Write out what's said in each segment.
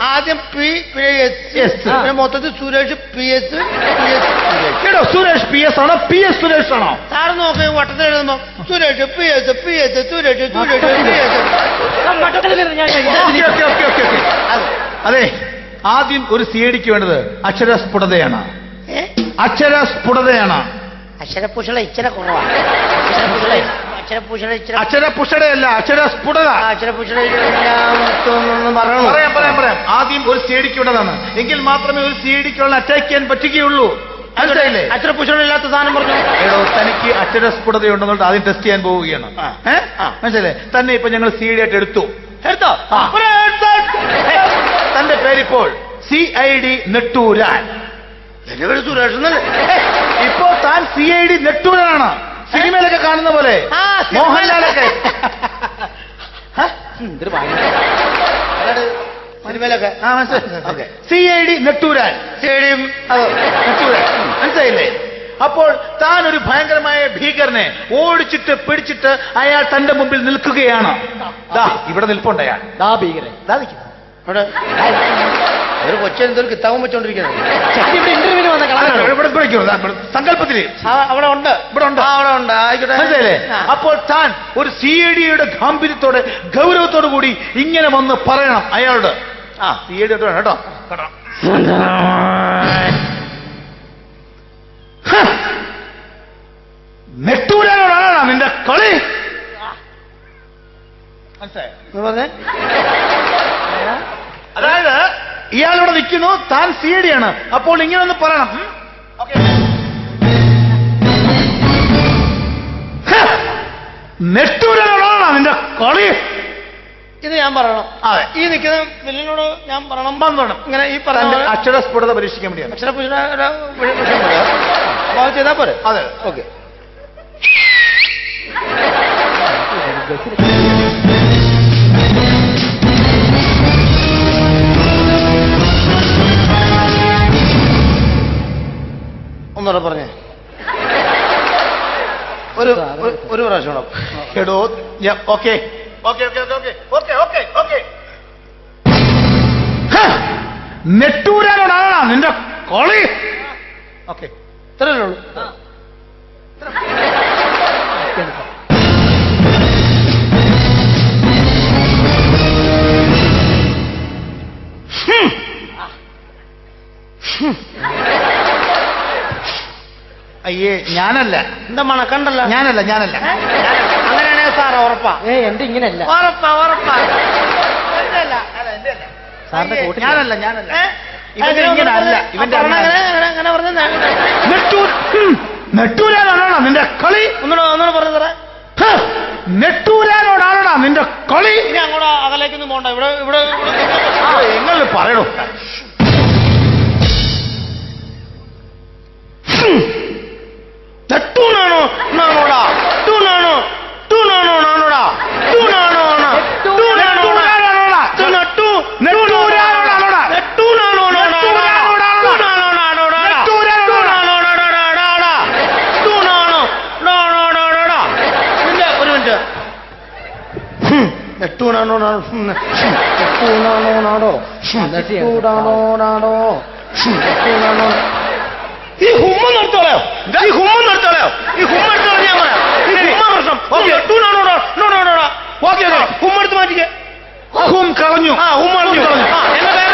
ആദ്യം PS മൊത്തത്തിൽ Suresh PS കേട്ടോ സുരേഷ് PS ആണോ PS സുരേഷ് ആണോ? സാറ് നോക്കി വട്ടത്തിൽ എഴുതുമ്പോ സുരേഷ് PS സുരേഷ് അതെ ആദ്യം ഒരു CIDക്ക് വേണ്ടത് അക്ഷരസ്ഫുടതയാണ്. അക്ഷരസ്ഫുടതയാണ്. അക്ഷരപുഷള ഇച്ചിരി കുറവാണ്. അക്ഷരപുഷടയല്ല അക്ഷരസ്ഫുടത. പറയാം. ആദ്യം ഒരു CIDക്ക് വേണ്ടതാണ്. എങ്കിൽ മാത്രമേ ഒരു CIDക്കുള്ള അറ്റാക്ക് ചെയ്യാൻ പറ്റുകയുള്ളൂ. അക്ഷരപുഷളില്ലാത്ത സാധനം പറഞ്ഞു. ഏടോ തനിക്ക് അക്ഷരസ്ഫുടതയുണ്ടെന്നുള്ളത് ആദ്യം ടെസ്റ്റ് ചെയ്യാൻ പോവുകയാണ്. മനസ്സിലേ? തന്നെ ഇപ്പൊ ഞങ്ങൾ CID ആയിട്ട് എടുത്തോ. തന്റെ പേരിപ്പോൾ CID നെട്ടൂരാൻ. സുരേഷ് ഇപ്പോ താൻ CID നെട്ടൂരാനാണ്. സിനിമയിലൊക്കെ കാണുന്ന പോലെ മോഹൻലാലൊക്കെ സിനിമയിലൊക്കെ CID നെട്ടൂരാൻ. മനസ്സിലായില്ലേ? അപ്പോൾ താൻ ഒരു ഭയങ്കരമായ ഭീകരനെ ഓടിച്ചിട്ട് പിടിച്ചിട്ട് അയാൾ തന്റെ മുമ്പിൽ നിൽക്കുകയാണ്. ഇവിടെ നിൽപ്പുണ്ട് അയാൾ. ഭീകരൻ ഒരു കൊച്ചെന്തൊരു കിത്താവും വെച്ചോണ്ടിരിക്കുന്നത്. സങ്കല്പത്തില് അവിടെ ഉണ്ട്. മനസ്സിലായില്ലേ? അപ്പോൾ താൻ ഒരു CIDയുടെ ഗാംഭീര്യത്തോടെ ഗൗരവത്തോടു കൂടി ഇങ്ങനെ വന്ന് പറയണം അയാളോട്. CID കേട്ടോ. നെട്ടൂരാനോടാണ് നിന്റെ കളി. അതായത് ഇയാളിവിടെ നിൽക്കുന്നു, താൻ CID ആണ്. അപ്പോൾ ഇങ്ങനെ ഒന്ന് പറയണം. നെട്ടൂരാനോടാണ് നിന്റെ കളി. ഇത് ഞാൻ പറയണം. അതെ. ഈ നിൽക്കുന്ന വില്ലിനോട് ഞാൻ പറയണം. ഇങ്ങനെ ഈ പറഞ്ഞ അക്ഷരസ്ഫുടത പരീക്ഷിക്കാൻ വേണ്ടിയാണ്. അപ്പൊ അത് ചെയ്താൽ പോരെ? അതെ. ഓക്കെ. ഒന്നുകൂടെ പറഞ്ഞേ. ഒരു പ്രാവശ്യം കേടോ. ഓക്കെ. നെട്ടൂരാനോടാണ് നിന്റെ കളി. ഓക്കെ. ഇത്രയല്ലേ ഉള്ളൂ. അയ്യേ ഞാനല്ല. എന്താ മണക്കണ്ടല്ല? ഞാനല്ല. അങ്ങനെയാണെങ്കിൽ സാർ ഉറപ്പാ. എന്റെ ഇങ്ങനെയല്ല. ഉറപ്പാ. ഞാനല്ല. ഇങ്ങനല്ല. ഇവന്റെ അങ്ങനെ പറഞ്ഞ നെട്ടൂരാനോടാണ് നിന്റെ കളി. ഒന്നുകൂടെ പറഞ്ഞു സാറേ. നെട്ടൂരാനോടാണോടാ നിന്റെ കളി. ഇനി അങ്ങോട്ട് അകലേക്കൊന്നും പോണ്ട. ഇവിടെ നിങ്ങൾ പറയണോ. ടൂണാണോ നാണോടാ. ടൂണാണോ നാണോടാ. ഒരു മിനിറ്റ്. നെട്ടൂണാണോ ഈ ഹുമ്മ നിർത്തോളയോ. ഞാൻ പറയാം. പ്രശ്നം ഹുമ്മെടുത്ത് മാറ്റിക്കേ. ഹും കളഞ്ഞു. എന്നെ പേര്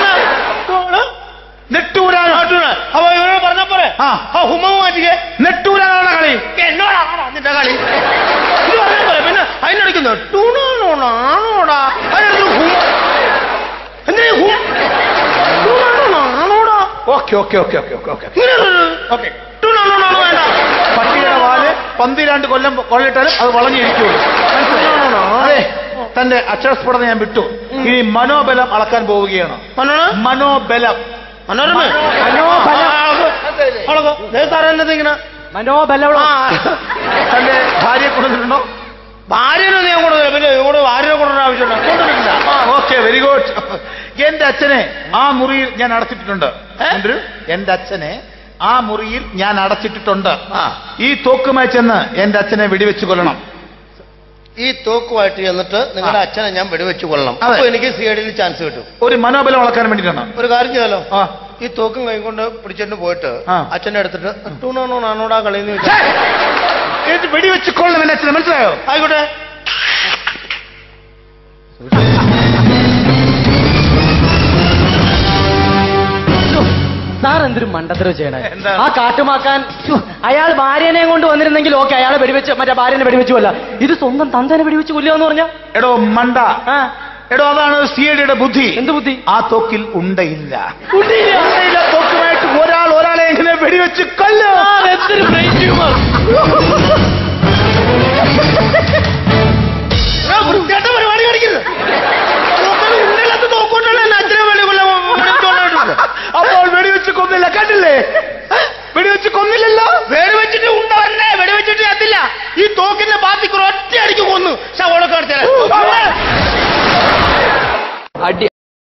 നെട്ടൂരാനോ. അപ്പൊ ഇവരോട് പറഞ്ഞാ പോരെ. ഹുമ്മ മാറ്റിക്കേ. നെട്ടൂരാനാണ് കളി. എന്നോടാണോ നിന്റെ കളി? ഇത് പറഞ്ഞാ പോരെ. പിന്നെ അതിനടിക്കുന്നു ടൂണാണോടാ. അതിനടുത്ത് ഹും. എന്തിനാ ഹും? ടൂണാണോടാ. ഓക്കെ. പട്ടിയുടെ വാല് 12 കൊല്ലം കൊള്ളിട്ടാലും അത് വളഞ്ഞിരിക്കുള്ളൂ. അതെ. തന്റെ അക്ഷരസ്ഫുടത ഞാൻ വിട്ടു. ഇനി മനോബലം അളക്കാൻ പോവുകയാണ്. മനോബലം. മനോബലം. തന്റെ ഭാര്യയെ കൊണ്ടുവന്നിട്ടുണ്ടോ? ഭാര്യനൊന്നും ഞാൻ കൊണ്ടുവരില്ല. പിന്നെ ഇവിടെ ഭാര്യനെ കൊണ്ടുവരാൻ ആവശ്യമുണ്ടോ? കൊണ്ടുവരില്ല. ഓക്കെ. Very good. എന്റെ അച്ഛനെ ആ മുറിയിൽ ഞാൻ അടച്ചിട്ടിട്ടുണ്ട്. എന്റെ അച്ഛനെ ആ മുറിയിൽ ഞാൻ അടച്ചിട്ടിട്ടുണ്ട്. ഈ തോക്കുമായി ചെന്ന് എന്റെ അച്ഛനെ വെടിവെച്ച് കൊല്ലണം. ഈ തോക്കുമായിട്ട് എന്നിട്ട് നിങ്ങളുടെ അച്ഛനെ ഞാൻ വെടിവെച്ച് കൊള്ളണം. അപ്പൊ എനിക്ക് CID ചാൻസ് കിട്ടും. ഒരു മനോബലം വളക്കാൻ വേണ്ടിയിട്ടാണ്. ഒരു കാര്യം ചെയ്യാലോ, ഈ തോക്കും കൈ കൊണ്ട് പിടിച്ചിട്ട് പോയിട്ട് അച്ഛനെ എടുത്തിട്ട് ടൂണാണോ നാണോടാ കളിയെന്ന് വെച്ചാൽ വെടിവെച്ച് കൊള്ളണം എന്റെ അച്ഛനെ, മനസ്സിലായോ? ആയിക്കോട്ടെ. സാർ എന്തൊരു മണ്ടത്തരം ചെയ്യണേ. ആ കാട്ടുമാക്കാൻ അയാൾ ഭാര്യനെ കൊണ്ട് വന്നിരുന്നെങ്കിൽ ഓക്കെ, അയാളെ വെടിവെച്ച് മറ്റേ ഭാര്യനെ വെടിവെച്ച് കൊല്ല. ഇത് സ്വന്തം തന്തനെ വെടിവെച്ച് കൊല്ലുകയെന്ന് പറഞ്ഞ എടോ മണ്ട. എടോ അതാണ് CIDയുടെ ബുദ്ധി. എന്ത് ബുദ്ധി? ആ തോക്കിൽ ഉണ്ടയില്ല. തോക്കുമായിട്ട് ഒരാളെ എങ്ങനെ വെടിവെച്ച് കൊല്ലോ? എന്തൊരു ബ്രെയിൻ ട്യൂമർ. പരിപാടി കാണിക്കരുത്.